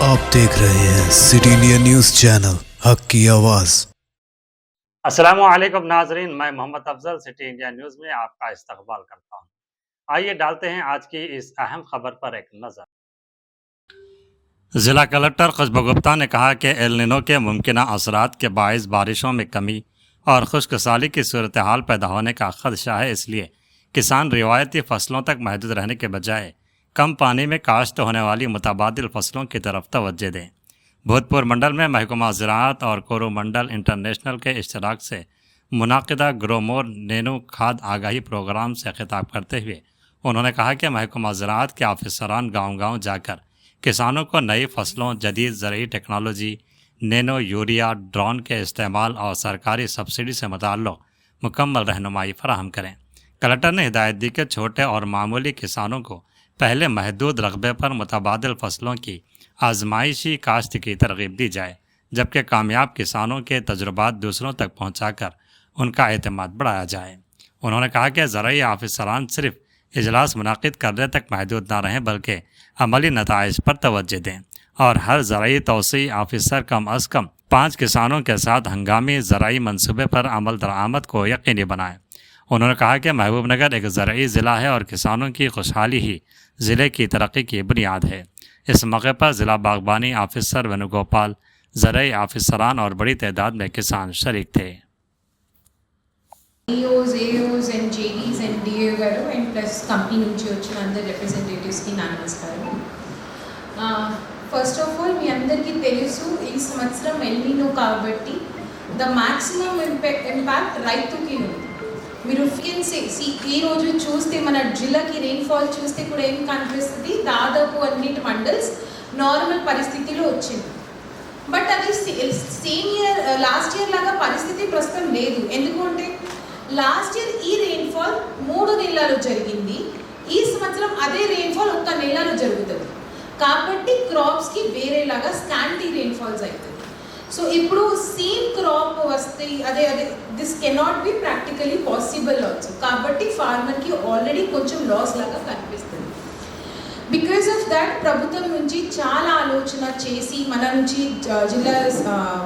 आप देख रहे हैं सिटी इंडिया न्यूज चैनल हक की आवाज। अस्सलामुअलैकुम नाजरीन, मैं Mohammad Afzal City India News में आपका इस्तकबाल करता हूं। आइए डालते हैं आज की इस अहम खबर पर एक नज़र। जिला कलेक्टर खुशबू गुप्ता ने कहा कि एल निनो के मुमकिन असरात के बायस बारिशों में कमी और खुश्क साली की सूरत हाल पैदा होने का खदशा है, इसलिए किसान रिवायती फसलों तक महदूद रहने के बजाय कम पानी में काश्त होने वाली मुतबादिल फसलों की तरफ तवज्जो दें। भूतपुर मंडल में महकमा ज़राअत और कोरोमंडल इंटरनेशनल के इश्तराक से मुनाकिदा ग्रोमोर नैनो खाद आगाही प्रोग्राम से खिताब करते हुए उन्होंने कहा कि महकमा ज़राअत के ऑफिसरान गांव-गांव जाकर किसानों को नई फसलों, जदीद ज़रूरी टेक्नोलॉजी, नैनो यूरिया, ड्रोन के इस्तेमाल और सरकारी सब्सिडी से मुताल्लिक़ मुकम्मल रहनुमाई फराहम करें। कलेक्टर ने हिदायत दी कि छोटे और मामूली किसानों को पहले महदूद रकबे पर मुतबादिल फसलों की आजमाइशी काश्त की तरगीब दी जाए, जबकि कामयाब किसानों के तजुर्बात दूसरों तक पहुँचाकर उनका एतमाद बढ़ाया जाए। उन्होंने कहा कि ज़राई ऑफिसरान सिर्फ इजलास मुनाकिद करने तक महदूद न रहें, बल्कि अमली नताइज पर तवज्जो दें और हर ज़राई तौसी ऑफिसर कम अज़ कम 5 किसानों के साथ हंगामी ज़राई मनसूबे पर अमल दरामद को यकीनी बनाएं। उन्होंने कहा कि महबूबनगर एक ज़राई ज़िला है और किसानों की खुशहाली ही ज़िले की तरक्की की बुनियाद है। इस मौके पर ज़िला बागबानी ऑफिसर वेणुगोपाल, ज़राई ऑफिसरान और बड़ी तादाद में किसान शरीक थे। EOs, AOs and JDs and DA garu and plus company నుంచి వచ్చిన అందరు రిప్రజెంటేటివ్స్ కి నా నమస్కారం. ఫస్ట్ ఆఫ్ ఆల్ మీ అందరికీ తెలుసు ఈ సంవత్సరం ఎల్నినో కాబట్టి ద మాక్సిమం ఇంపాక్ట్ రైతుకి ఉంది. మీరు ఈ రోజు చూస్తే మన జిల్లాకి రెయిన్ఫాల్ చూస్తే కూడా ఏం కనిపిస్తుంది, దాదాపు అన్నిటి మండల్స్ నార్మల్ పరిస్థితిలో వచ్చింది. బట్ అది సేమ్ ఇయర్ లాస్ట్ ఇయర్ లాగా పరిస్థితి ప్రస్తుతం లేదు. ఎందుకంటే లాస్ట్ ఇయర్ ఈ రెయిన్ఫాల్ 3 నెలలు జరిగింది, ఈ సంవత్సరం అదే రెయిన్ఫాల్ 1 నెలలో జరుగుతుంది. కాబట్టి క్రాప్స్కి వేరేలాగా స్కాంటీ రెయిన్ఫాల్స్ అవుతుంది. సో ఇప్పుడు సేమ్ క్రాప్ వస్తే అదే this cannot be practically possible also. కాబట్టి ఫార్మర్కి ఆల్రెడీ కొంచెం లాస్ లాగా కనిపిస్తుంది. బికాస్ ఆఫ్ దాట్ ప్రభుత్వం నుంచి చాలా ఆలోచన చేసి మన నుంచి జిల్లా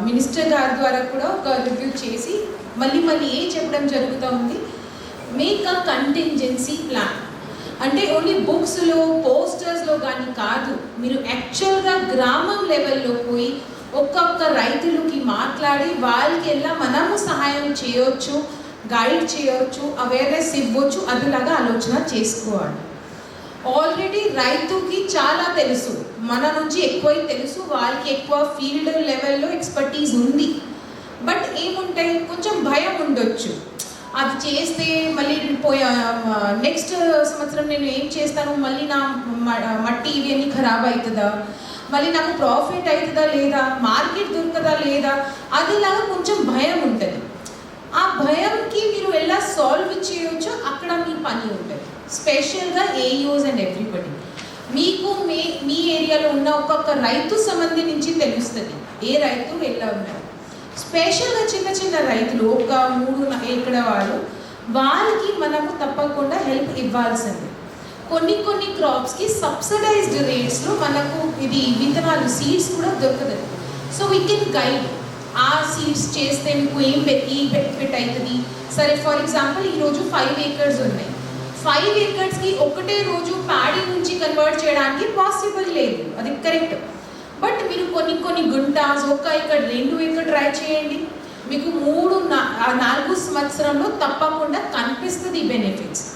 మినిస్టర్ గారి ద్వారా కూడా ఒక రివ్యూ చేసి మళ్ళీ ఏం చెప్పడం జరుగుతూ ఉంది, మేక్ అ కంటింజెన్సీ ప్లాన్. అంటే ఓన్లీ బుక్స్లో పోస్టర్స్లో కానీ కాదు, మీరు యాక్చువల్గా గ్రామం లెవెల్లో పోయి ఒక్కొక్క రైతులకి మాట్లాడి వాళ్ళకి ఎలా మనము సహాయం చేయవచ్చు, గైడ్ చేయవచ్చు, అవేర్నెస్ ఇవ్వచ్చు, అదిలాగా ఆలోచన చేసుకోవాలి. ఆల్రెడీ రైతుకి చాలా తెలుసు, మన నుంచి ఎక్కువ తెలుసు, వాళ్ళకి ఎక్కువ ఫీల్డ్ లెవెల్లో ఎక్స్పర్టీస్ ఉంది. బట్ ఏముంటాయి, కొంచెం భయం ఉండొచ్చు. అది చేస్తే మళ్ళీ నెక్స్ట్ సంవత్సరం నేను ఏం చేస్తాను, మళ్ళీ నా మట్టి ఇవి అన్నీ ఖరాబ్ అవుతుందా, మళ్ళీ నాకు ప్రాఫిట్ అవుతుందా లేదా, మార్కెట్ దొరకదా లేదా, అదిలాగా కొంచెం భయం ఉంటుంది. ఆ భయంకి మీరు ఎలా సాల్వ్ చేయొచ్చో అక్కడ మీ పని ఉంటుంది. స్పెషల్గా ఏఈఓస్ అండ్ ఎవ్రీబడి మీకు మీ ఏరియాలో ఉన్న ఒక్కొక్క రైతు సంబంధించి తెలుస్తుంది ఏ రైతు ఎలా ఉన్నారు. స్పెషల్గా చిన్న రైతులు ఒక 3 ఎకరా వాళ్ళకి మనము తప్పకుండా హెల్ప్ ఇవ్వాల్సింది. కొన్ని క్రాప్స్కి సబ్సిడైజ్డ్ రేట్స్లో మనకు ఇది విత్తనాలు సీడ్స్ కూడా దొరకదు. సో వీ కెన్ గైడ్ ఆ సీడ్స్ చేస్తే మీకు ఏం బెనిఫిట్ అవుతుంది. సరే ఫర్ ఎగ్జాంపుల్ ఈరోజు 5 acres ఉన్నాయి, 5 acresకి ఒకటే రోజు ప్యాడీ నుంచి కన్వర్ట్ చేయడానికి పాసిబుల్ లేదు, అది కరెక్ట్. బట్ మీరు కొన్ని గుంటాస్ 1 acre 2 acre ట్రై చేయండి, మీకు 3-4 సంవత్సరంలో తప్పకుండా కనిపిస్తుంది బెనిఫిట్స్.